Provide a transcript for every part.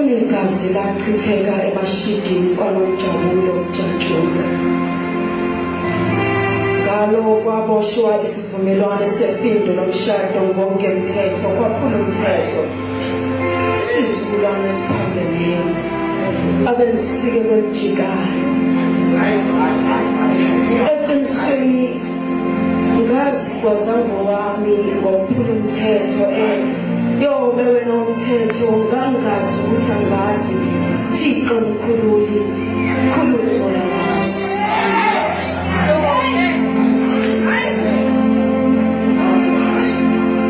Igazi lachitheka emashidini kwaNonjabulo Jajula. Ngalo kwaboshwa isivumelwano sempindo nomshado ngokungemthetho kwaphula umthetho. Isizukulwane siphambene abelisike bejikayo. Eqinisweni ngazi kwazango wami ngokuphula umthetho yobe wena umthetho ngangazi ukuthi angazi Thixo mkhululi khulule bona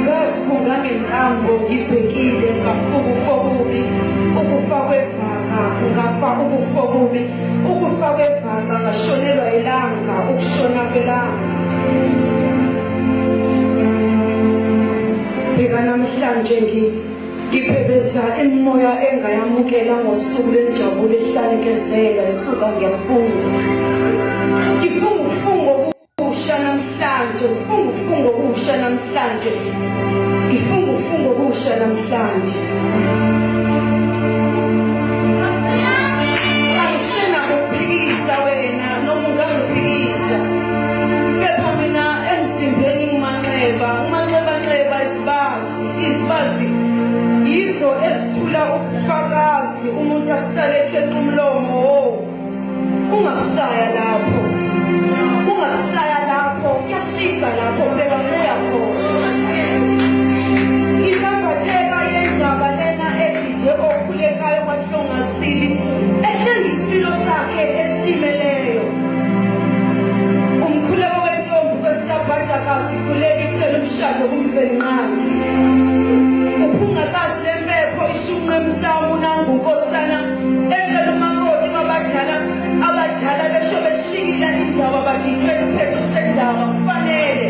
ngazi kungangentambo ngibhekile ngafuka ufobubi ukufa kwevanga ngafa ubufobubi ukufa kwevanga ngashonelwa ilanga ukushona kwelanga. Bheka namhlanje ngiphebeza imimoya engayamukela ngosuku lenjabulo ehlanikezela isuka ngiyafunga. Ngifunga ufungo obusha namhlanje, ngifunga ufungo obusha namhlanje, ngifunga ufungo obusha namhlanje. Angisenako ukuphikisa wena noma ungangiphikisa, kepha mina emzimbeni ngimanxeba isibazi yizo esithula ubufakazi umuntu asale ekheqa umlomo. Ungakusaya lapho kuyashisa lapho beka kuya khona. Ikambatheka yendzaba lena edide okhulekayo kwahlongasili ehlenga isipilo sakhe esilimeleyo. Umkhuleko wentombi kwesikabhadlakazi khuleka ikuthela umshado kumvenqane. Uphungakazi lempepho ishunqe emsamu nangunkosana endlela umakoti abadala besho beshila indaba badithwe isiphetho sendaba kufanele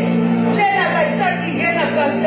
lena kayisathi ingena gazi